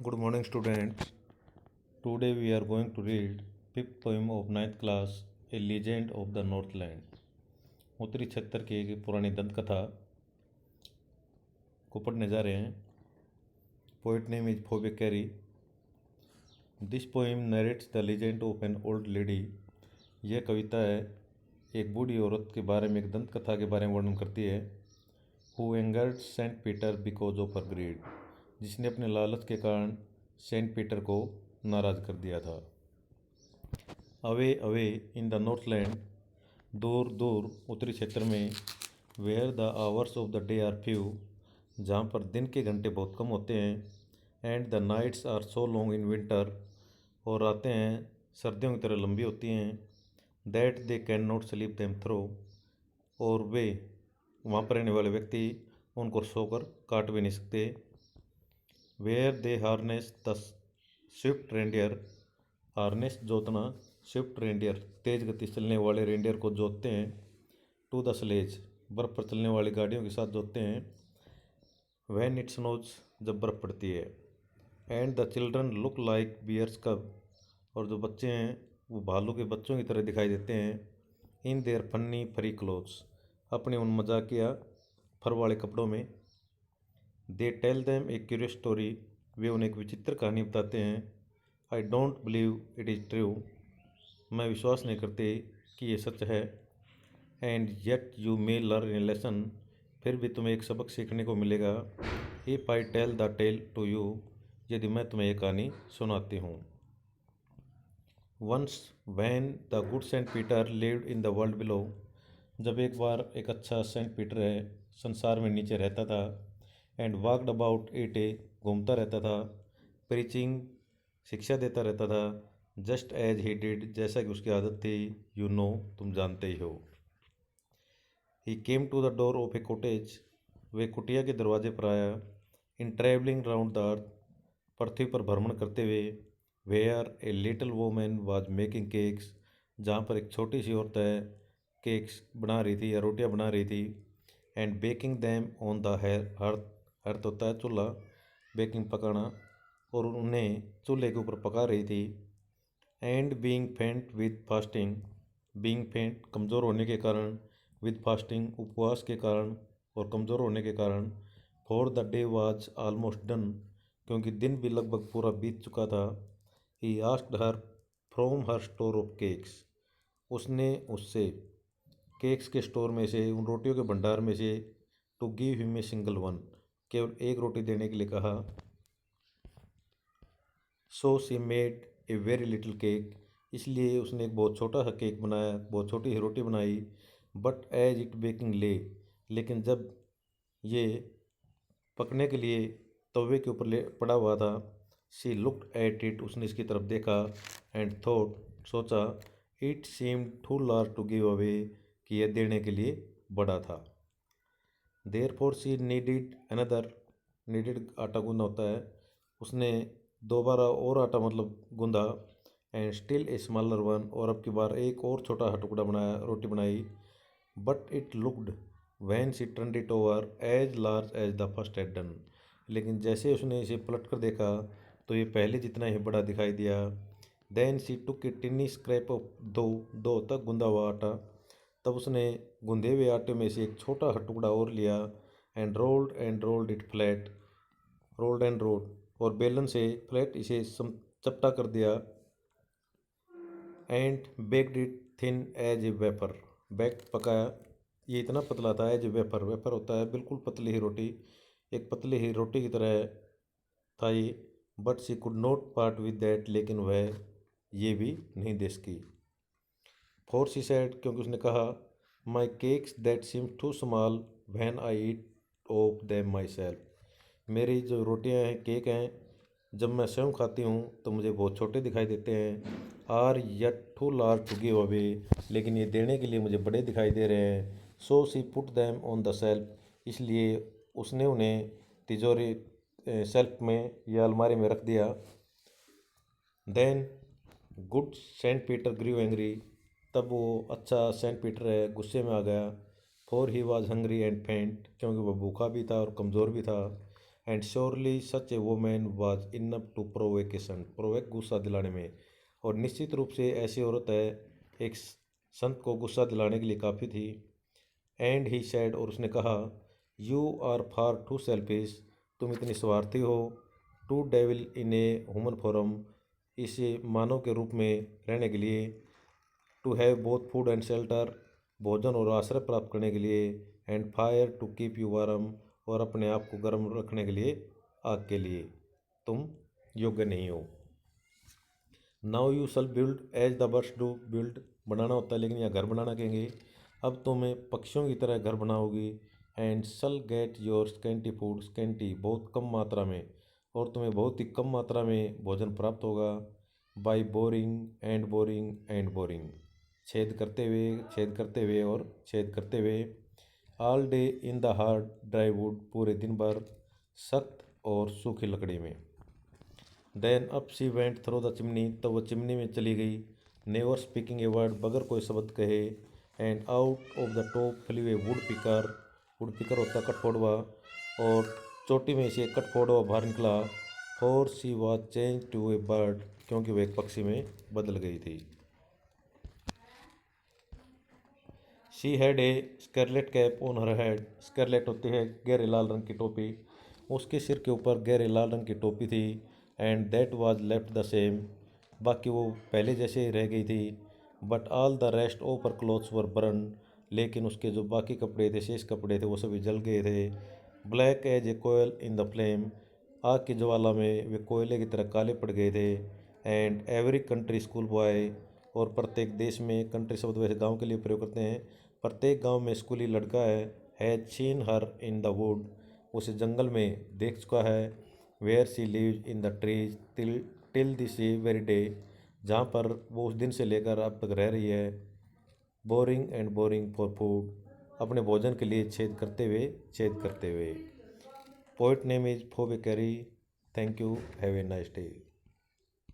Good morning, students. Today we are going to read fifth poem of ninth class, A Legend of the Northland. उत्तरी क्षेत्र की एक पुरानी दंत कथा को पढ़ने जा रहे हैं. Poet name is Phoebe Carey. This poem narrates the legend of an old lady. यह कविता है एक बूढ़ी औरत के बारे में, एक दंत कथा के बारे में वर्णन करती है. Who angered Saint Peter because of her greed. जिसने अपने लालच के कारण सेंट पीटर को नाराज कर दिया था. Away away in the northland, दूर दूर उत्तरी क्षेत्र में. Where the hours of the day are few, जहाँ पर दिन के घंटे बहुत कम होते हैं. And the nights are so long in winter, और रातें हैं सर्दियों की तरह लंबी होती हैं. That they can not sleep them through, और वे वहाँ पर रहने वाले व्यक्ति उनको सोकर काट भी नहीं सकते. Where they harness the swift reindeer, harness जोतना, स्विफ्ट रेंडियर तेज गति से चलने वाले रेंडियर को जोतते हैं. टू द स्लेज, बर्फ़ पर चलने वाली गाड़ियों के साथ जोतते हैं. वैन इट स्नोज, जब बर्फ़ पड़ती है. And the children look like bears cub, और जो बच्चे हैं वो भालू के बच्चों की तरह दिखाई देते हैं. इन देयर फन्नी फरी क्लोथ्स, अपने उन मजाकिया फर वाले कपड़ों में. They tell them a curious story, वे उन्हें एक विचित्र कहानी बताते हैं. I don't believe it is true, मैं विश्वास नहीं करती कि ये सच है. And yet you may learn a lesson, फिर भी तुम्हें एक सबक सीखने को मिलेगा. If I tell the tale to you, यदि मैं तुम्हें एक कहानी सुनाती हूँ. Once when the good Saint Peter lived in the world below, जब एक बार एक अच्छा सेंट पीटर है संसार में नीचे रहता था. एंड वॉकड अबाउट इट, घूमता रहता था. प्रीचिंग, शिक्षा देता रहता था. जस्ट एज ही डिड, जैसा कि उसकी आदत थी. यू नो, तुम जानते ही हो. He came to the door of a cottage, वे कुटिया के दरवाजे पर आया. In travelling round the earth, पृथ्वी पर भ्रमण करते हुए. Where a little women was making cakes, जहाँ पर एक छोटी सी औरत है केक्स बना रही थी या रोटियां बना रही थी. And baking them on the hearth, hearth होता है चूल्हा, बेकिंग पकाना, और उन्हें चूल्हे के ऊपर पका रही थी. एंड बीइंग फेंट विद फास्टिंग, बीइंग फेंट कमज़ोर होने के कारण, विद फास्टिंग उपवास के कारण और कमज़ोर होने के कारण. For the day was almost done, क्योंकि दिन भी लगभग पूरा बीत चुका था. He asked her from her store of cakes, उसने उससे केक्स के स्टोर में से, उन रोटियों के भंडार में से, to give him a single one, केवल एक रोटी देने के लिए कहा. So she made a very little cake, इसलिए उसने एक बहुत छोटा सा केक बनाया, बहुत छोटी सी रोटी बनाई. बट एज इट बेकिंग ले, लेकिन जब ये पकने के लिए तवे के ऊपर ले पड़ा हुआ था. शी लुक्ड एट इट, उसने इसकी तरफ देखा. एंड थॉट, सोचा. It seemed too large to give away, कि यह देने के लिए बड़ा था. Therefore she needed another, needed आटा गूंदना होता है, उसने दोबारा और आटा मतलब गूंदा. And still a smaller one, और अब की बार एक और छोटा सा टुकड़ा बनाया, रोटी बनाई. But it looked when she turned it over as large as the first had done, लेकिन जैसे उसने इसे पलट कर देखा तो ये पहले जितना ही बड़ा दिखाई दिया. Then she took a tiny scrap of dough तक गूंदा हुआ आटा, तब उसने गूंदे हुए आटे में से एक छोटा सा टुकड़ा और लिया. And rolled it flat, rolled and rolled, और बेलन से फ्लैट इसे चपटा कर दिया. And baked it thin as a wafer, bake पकाया, ये इतना पतला था. एज ए वेपर, वेपर होता है बिल्कुल पतली ही रोटी, एक पतली ही रोटी की तरह था ये. But she could not part with that, लेकिन वह ये भी नहीं दे सकी. फॉर शी सेड, क्योंकि उसने कहा. My cakes that seem too small when I eat of them myself, मेरी जो रोटियां हैं, केक हैं, जब मैं स्वयं खाती हूँ तो मुझे बहुत छोटे दिखाई देते हैं. Are yet too large to give away, लेकिन ये देने के लिए मुझे बड़े दिखाई दे रहे हैं. So she put them on the shelf, इसलिए उसने उन्हें तिजोरी सेल्फ में या अलमारी में रख दिया. Then good Saint Peter grew angry, तब वो अच्छा सेंट पीटर है गुस्से में आ गया. For he was hungry and फेंट, क्योंकि वह भूखा भी था और कमज़ोर भी था. And surely such a women was enough to provocation, provoke गुस्सा दिलाने में, और निश्चित रूप से ऐसी औरत है एक संत को गुस्सा दिलाने के लिए काफ़ी थी। एंड ही सैड, और उसने कहा, you are far too selfish, तुम इतनी स्वार्थी हो, to dwell in a human form, इसे मानव के रूप में रहने के लिए, to have both food and shelter, भोजन और आश्रय प्राप्त करने के लिए, and fire to keep you warm, और अपने आप को गर्म रखने के लिए, आग के लिए तुम योग्य नहीं हो। Now you shall build as the birds do build, बनाना होता है लेकिन यहाँ घर बनाना कहेंगे। अब तुम्हें पक्षियों की तरह घर बनाओगी। And shall get your scanty food, scanty बहुत कम मात्रा में, और तुम्हें बहुत ही कम मात्रा में भोजन प्राप्त होगा। By boring and boring and boring, छेद करते हुए, छेद करते हुए और छेद करते हुए। All day in the hard dry wood, पूरे दिन भर सख्त और सूखी लकड़ी में। Then up she went through the chimney, तो वह चिमनी में चली गई। नेवर स्पीकिंग ए वर्ड, बगैर कोई शब्द कहे। And out of the top flew a woodpecker, woodpecker होता कटफोड़वा, और चोटी में से कटफोड़वा बाहर निकला। For she was change to a bird, क्योंकि वह एक पक्षी में बदल गई थी। She had a scarlet cap on her head, scarlet होती है गहरे लाल रंग की टोपी, उसके सिर के ऊपर गहरे लाल रंग की टोपी थी। And that was left the same, बाकी वो पहले जैसे ही रह गई थी। But all the rest of her clothes were burn, लेकिन उसके जो बाकी कपड़े थे, शेष कपड़े थे, वो सभी जल गए थे। Black as a coal in the flame, आग की ज्वाला में वे कोयले की तरह काले पड़ गए थे। And every country school boy, और प्रत्येक देश में, कंट्री शब्द वैसे गांव के लिए प्रयोग करते हैं, प्रत्येक गांव में स्कूली लड़का has seen her in the wood, उसे जंगल में देख चुका है। Where she lives in the trees till this very day, जहाँ पर वो उस दिन से लेकर अब तक रह रही है। Boring and boring for food, अपने भोजन के लिए छेद करते हुए, छेद करते हुए। Poet name is Phoebe carry. Thank you, have a nice day.